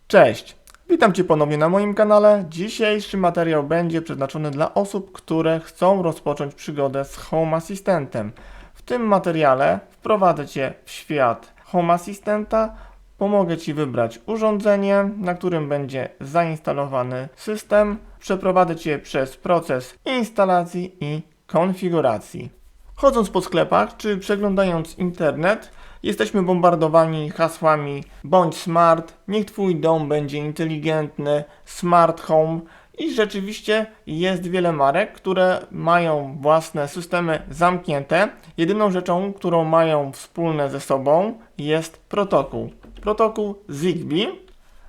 Cześć, witam Cię ponownie na moim kanale. Dzisiejszy materiał będzie przeznaczony dla osób, które chcą rozpocząć przygodę z Home Assistantem. W tym materiale wprowadzę Cię w świat Home Assistanta, pomogę Ci wybrać urządzenie, na którym będzie zainstalowany system, przeprowadzę Cię przez proces instalacji i konfiguracji. Chodząc po sklepach czy przeglądając internet, jesteśmy bombardowani hasłami bądź smart, niech Twój dom będzie inteligentny, smart home i rzeczywiście jest wiele marek, które mają własne systemy zamknięte. Jedyną rzeczą, którą mają wspólne ze sobą jest protokół. Protokół Zigbee.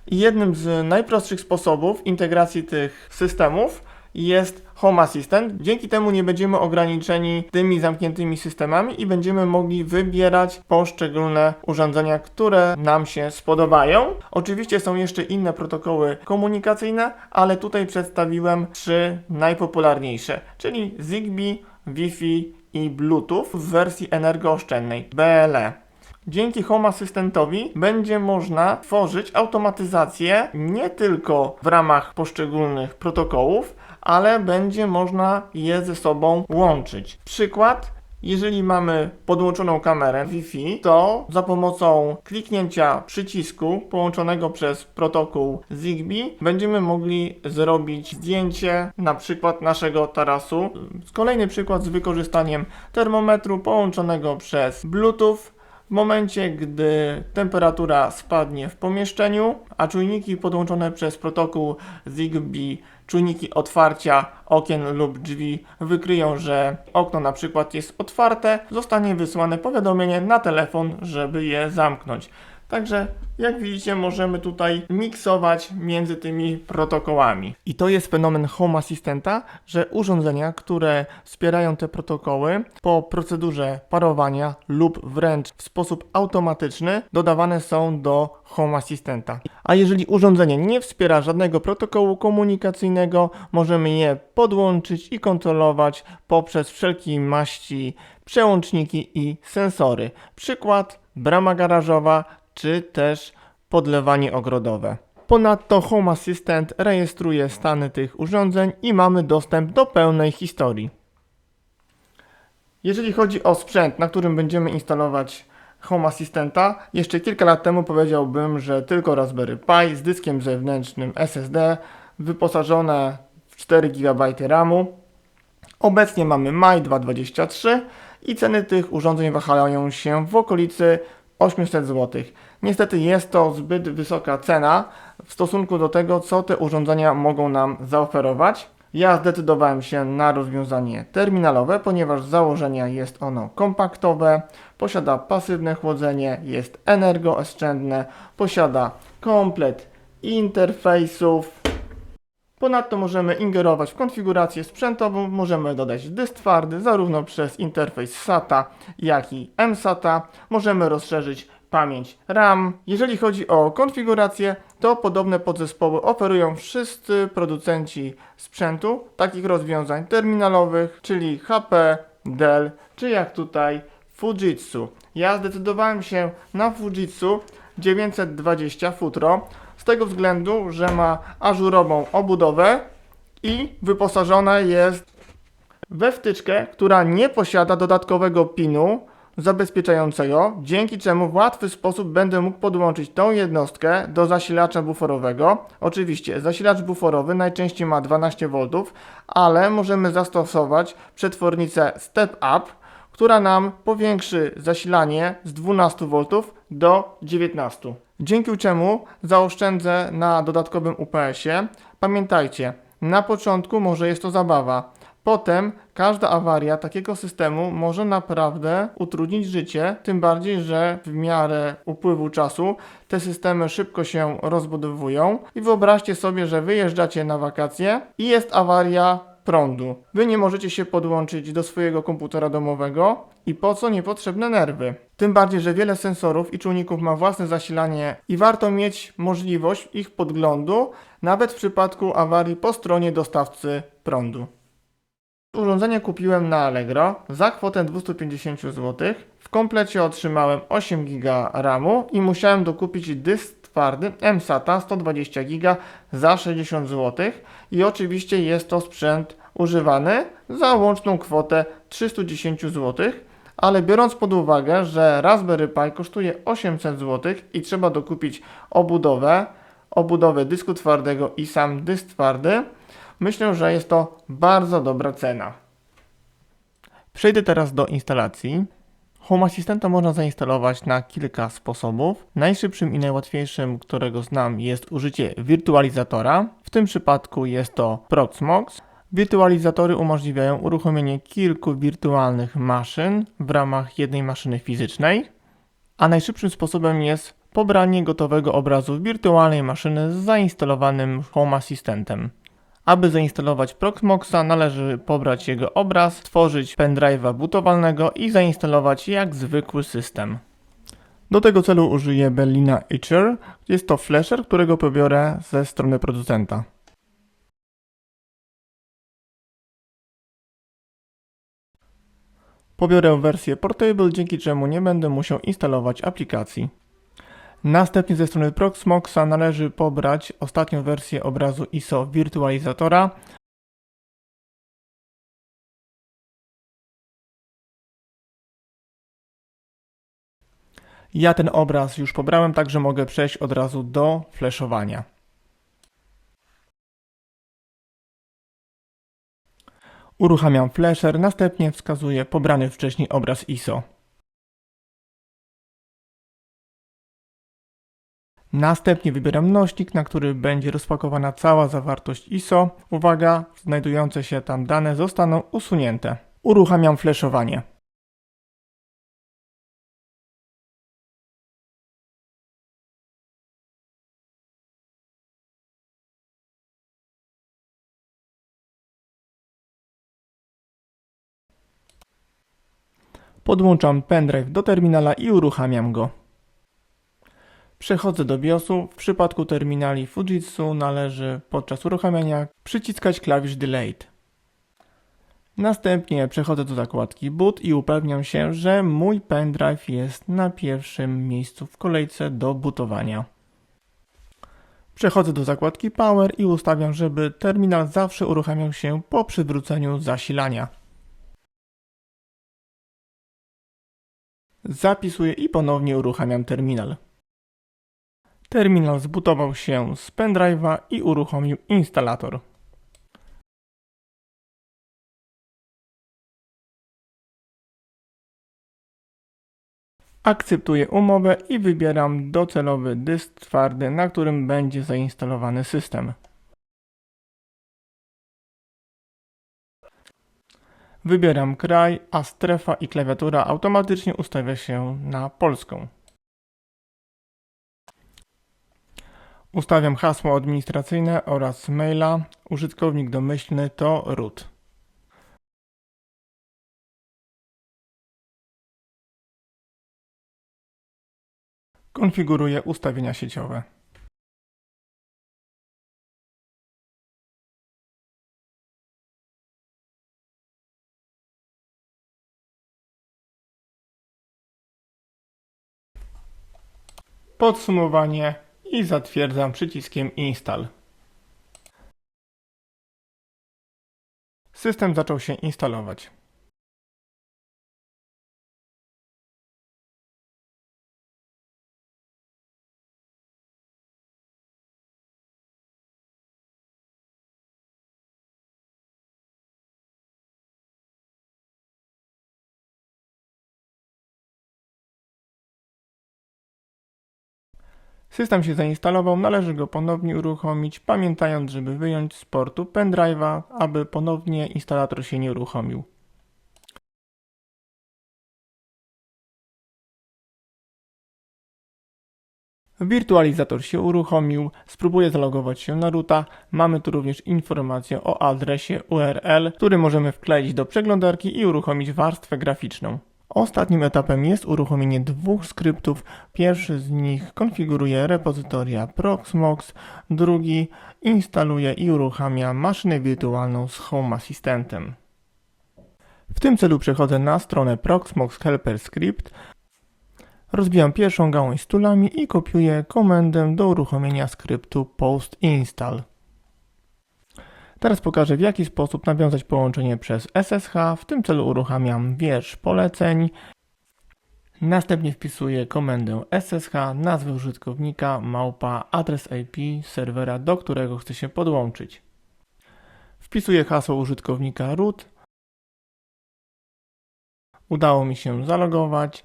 I jednym z najprostszych sposobów integracji tych systemów jest Home Assistant. Dzięki temu nie będziemy ograniczeni tymi zamkniętymi systemami i będziemy mogli wybierać poszczególne urządzenia, które nam się spodobają. Oczywiście są jeszcze inne protokoły komunikacyjne, ale tutaj przedstawiłem 3 najpopularniejsze, czyli Zigbee, Wi-Fi i Bluetooth w wersji energooszczędnej BLE. Dzięki Home Assistantowi będzie można tworzyć automatyzację nie tylko w ramach poszczególnych protokołów, ale będzie można je ze sobą łączyć. Przykład, jeżeli mamy podłączoną kamerę Wi-Fi, to za pomocą kliknięcia przycisku połączonego przez protokół Zigbee będziemy mogli zrobić zdjęcie na przykład naszego tarasu. Kolejny przykład z wykorzystaniem termometru połączonego przez Bluetooth. W momencie, gdy temperatura spadnie w pomieszczeniu, a czujniki podłączone przez protokół Zigbee, czujniki otwarcia okien lub drzwi wykryją, że okno na przykład jest otwarte, zostanie wysłane powiadomienie na telefon, żeby je zamknąć. Także jak widzicie, możemy tutaj miksować między tymi protokołami. I to jest fenomen Home Assistanta, że urządzenia, które wspierają te protokoły po procedurze parowania lub wręcz w sposób automatyczny dodawane są do Home Assistanta. A jeżeli urządzenie nie wspiera żadnego protokołu komunikacyjnego, możemy je podłączyć i kontrolować poprzez wszelkiej maści przełączniki i sensory. Przykład, brama garażowa, czy też podlewanie ogrodowe. Ponadto Home Assistant rejestruje stany tych urządzeń i mamy dostęp do pełnej historii. Jeżeli chodzi o sprzęt, na którym będziemy instalować Home Assistanta, jeszcze kilka lat temu powiedziałbym, że tylko Raspberry Pi z dyskiem zewnętrznym SSD wyposażone w 4 GB RAMu. Obecnie mamy maj 2023 i ceny tych urządzeń wahają się w okolicy 800 zł. Niestety jest to zbyt wysoka cena w stosunku do tego, co te urządzenia mogą nam zaoferować. Ja zdecydowałem się na rozwiązanie terminalowe, ponieważ z założenia jest ono kompaktowe, posiada pasywne chłodzenie, jest energooszczędne, posiada komplet interfejsów. Ponadto możemy ingerować w konfigurację sprzętową, możemy dodać dysk twardy zarówno przez interfejs SATA, jak i mSATA. Możemy rozszerzyć pamięć RAM. Jeżeli chodzi o konfigurację, to podobne podzespoły oferują wszyscy producenci sprzętu, takich rozwiązań terminalowych, czyli HP, Dell, czy jak tutaj Fujitsu. Ja zdecydowałem się na Fujitsu 920 Futro, z tego względu, że ma ażurową obudowę i wyposażona jest we wtyczkę, która nie posiada dodatkowego pinu zabezpieczającego, dzięki czemu w łatwy sposób będę mógł podłączyć tą jednostkę do zasilacza buforowego. Oczywiście zasilacz buforowy najczęściej ma 12V, ale możemy zastosować przetwornicę Step Up, która nam powiększy zasilanie z 12V do 19. Dzięki czemu zaoszczędzę na dodatkowym UPS-ie. Pamiętajcie, na początku może jest to zabawa. Potem każda awaria takiego systemu może naprawdę utrudnić życie, tym bardziej, że w miarę upływu czasu te systemy szybko się rozbudowują i wyobraźcie sobie, że wyjeżdżacie na wakacje i jest awaria prądu. Wy nie możecie się podłączyć do swojego komputera domowego i po co niepotrzebne nerwy? Tym bardziej, że wiele sensorów i czujników ma własne zasilanie i warto mieć możliwość ich podglądu, nawet w przypadku awarii po stronie dostawcy prądu. Urządzenie kupiłem na Allegro za kwotę 250 zł. W komplecie otrzymałem 8 GB RAMu i musiałem dokupić dysk twardy mSATA 120 GB za 60 zł i oczywiście jest to sprzęt używany za łączną kwotę 310 zł, ale biorąc pod uwagę, że Raspberry Pi kosztuje 800 zł i trzeba dokupić obudowę dysku twardego i sam dysk twardy, myślę, że jest to bardzo dobra cena. Przejdę teraz do instalacji. Home Assistanta można zainstalować na kilka sposobów. Najszybszym i najłatwiejszym, którego znam, jest użycie wirtualizatora. W tym przypadku jest to Proxmox. Wirtualizatory umożliwiają uruchomienie kilku wirtualnych maszyn w ramach jednej maszyny fizycznej, a najszybszym sposobem jest pobranie gotowego obrazu wirtualnej maszyny z zainstalowanym Home Assistentem. Aby zainstalować Proxmoxa, należy pobrać jego obraz, stworzyć pendrive'a bootowalnego i zainstalować jak zwykły system. Do tego celu użyję Berlina Etcher. Jest to flasher, którego pobiorę ze strony producenta. Pobiorę wersję Portable, dzięki czemu nie będę musiał instalować aplikacji. Następnie ze strony Proxmoxa należy pobrać ostatnią wersję obrazu ISO wirtualizatora. Ja ten obraz już pobrałem, także mogę przejść od razu do flashowania. Uruchamiam flasher, następnie wskazuję pobrany wcześniej obraz ISO. Następnie wybieram nośnik, na który będzie rozpakowana cała zawartość ISO. Uwaga, znajdujące się tam dane zostaną usunięte. Uruchamiam flashowanie. Podłączam pendrive do terminala i uruchamiam go. Przechodzę do BIOSu. W przypadku terminali Fujitsu należy podczas uruchamiania przyciskać klawisz Delayed. Następnie przechodzę do zakładki Boot i upewniam się, że mój pendrive jest na pierwszym miejscu w kolejce do bootowania. Przechodzę do zakładki Power i ustawiam, żeby terminal zawsze uruchamiał się po przywróceniu zasilania. Zapisuję i ponownie uruchamiam terminal. Terminal zbootował się z pendrive'a i uruchomił instalator. Akceptuję umowę i wybieram docelowy dysk twardy, na którym będzie zainstalowany system. Wybieram kraj, a strefa i klawiatura automatycznie ustawia się na polską. Ustawiam hasło administracyjne oraz maila. Użytkownik domyślny to root. Konfiguruję ustawienia sieciowe. Podsumowanie i zatwierdzam przyciskiem Install. System zaczął się instalować. System się zainstalował, należy go ponownie uruchomić, pamiętając, żeby wyjąć z portu pendrive'a, aby ponownie instalator się nie uruchomił. Wirtualizator się uruchomił, spróbuję zalogować się na roota. Mamy tu również informację o adresie URL, który możemy wkleić do przeglądarki i uruchomić warstwę graficzną. Ostatnim etapem jest uruchomienie dwóch skryptów. Pierwszy z nich konfiguruje repozytoria Proxmox, drugi instaluje i uruchamia maszynę wirtualną z Home Assistentem. W tym celu przechodzę na stronę Proxmox Helper Script. Rozbijam pierwszą gałąź z toolami i kopiuję komendę do uruchomienia skryptu post install. Teraz pokażę, w jaki sposób nawiązać połączenie przez SSH. W tym celu uruchamiam wiersz poleceń. Następnie wpisuję komendę SSH, nazwę użytkownika, adres IP serwera, do którego chcę się podłączyć. Wpisuję hasło użytkownika root. Udało mi się zalogować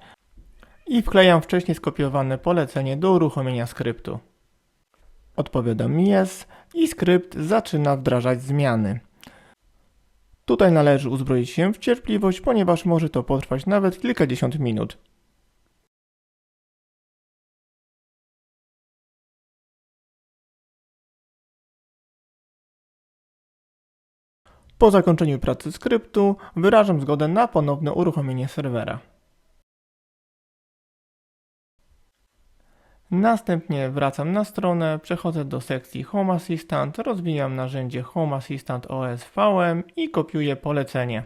i wklejam wcześniej skopiowane polecenie do uruchomienia skryptu. Odpowiadam yes i skrypt zaczyna wdrażać zmiany. Tutaj należy uzbroić się w cierpliwość, ponieważ może to potrwać nawet kilkadziesiąt minut. Po zakończeniu pracy skryptu wyrażam zgodę na ponowne uruchomienie serwera. Następnie wracam na stronę, przechodzę do sekcji Home Assistant, rozwijam narzędzie Home Assistant OS VM i kopiuję polecenie.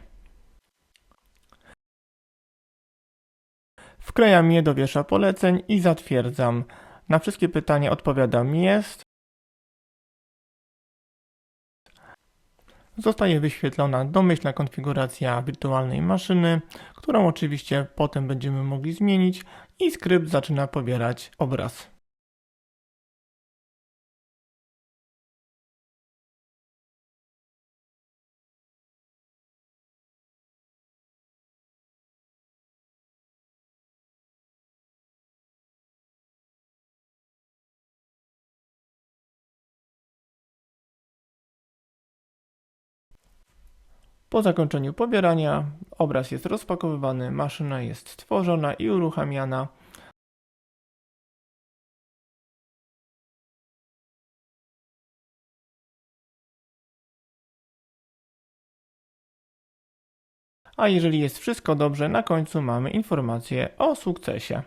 Wklejam je do wiersza poleceń i zatwierdzam. Na wszystkie pytania odpowiadam jest. Zostaje wyświetlona domyślna konfiguracja wirtualnej maszyny, którą oczywiście potem będziemy mogli zmienić i skrypt zaczyna pobierać obraz. Po zakończeniu pobierania obraz jest rozpakowywany, maszyna jest stworzona i uruchamiana. A jeżeli jest wszystko dobrze, na końcu mamy informację o sukcesie.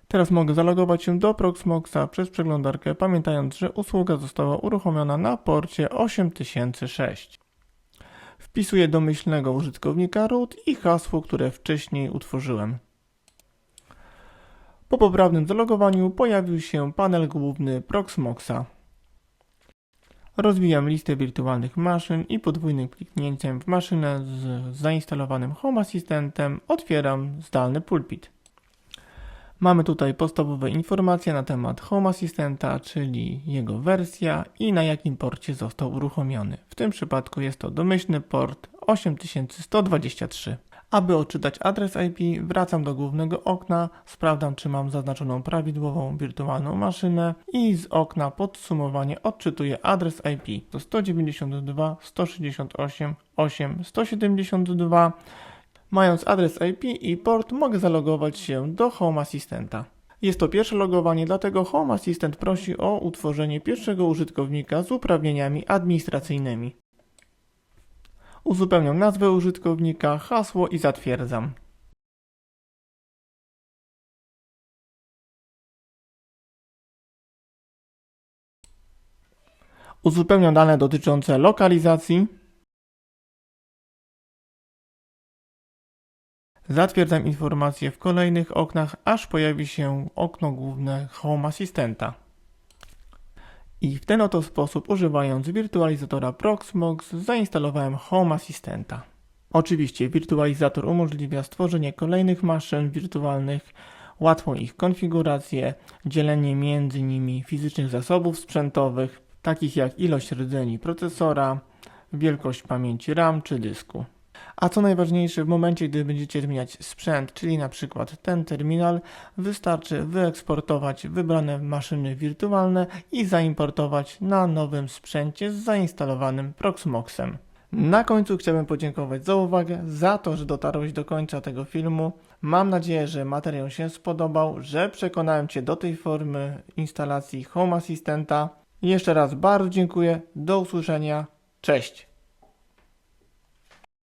Teraz mogę zalogować się do Proxmoxa przez przeglądarkę, pamiętając, że usługa została uruchomiona na porcie 8006. Wpisuję domyślnego użytkownika root i hasło, które wcześniej utworzyłem. Po poprawnym zalogowaniu pojawił się panel główny Proxmoxa. Rozwijam listę wirtualnych maszyn i podwójnym kliknięciem w maszynę z zainstalowanym Home Assistentem otwieram zdalny pulpit. Mamy tutaj podstawowe informacje na temat Home Assistenta, czyli jego wersja i na jakim porcie został uruchomiony. W tym przypadku jest to domyślny port 8123. Aby odczytać adres IP, wracam do głównego okna, sprawdzam, czy mam zaznaczoną prawidłową wirtualną maszynę i z okna podsumowanie odczytuję adres IP. To 192.168.8.172. Mając adres IP i port, mogę zalogować się do Home Assistenta. Jest to pierwsze logowanie, dlatego Home Assistant prosi o utworzenie pierwszego użytkownika z uprawnieniami administracyjnymi. Uzupełniam nazwę użytkownika, hasło i zatwierdzam. Uzupełniam dane dotyczące lokalizacji. Zatwierdzam informacje w kolejnych oknach, aż pojawi się okno główne Home Assistenta. I w ten oto sposób, używając wirtualizatora Proxmox, zainstalowałem Home Assistenta. Oczywiście wirtualizator umożliwia stworzenie kolejnych maszyn wirtualnych, łatwą ich konfigurację, dzielenie między nimi fizycznych zasobów sprzętowych, takich jak ilość rdzeni procesora, wielkość pamięci RAM czy dysku. A co najważniejsze, w momencie, gdy będziecie zmieniać sprzęt, czyli na przykład ten terminal, wystarczy wyeksportować wybrane maszyny wirtualne i zaimportować na nowym sprzęcie z zainstalowanym Proxmoxem. Na końcu chciałbym podziękować za uwagę, za to, że dotarłeś do końca tego filmu. Mam nadzieję, że materiał się spodobał, że przekonałem Cię do tej formy instalacji Home Assistenta. Jeszcze raz bardzo dziękuję, do usłyszenia, cześć!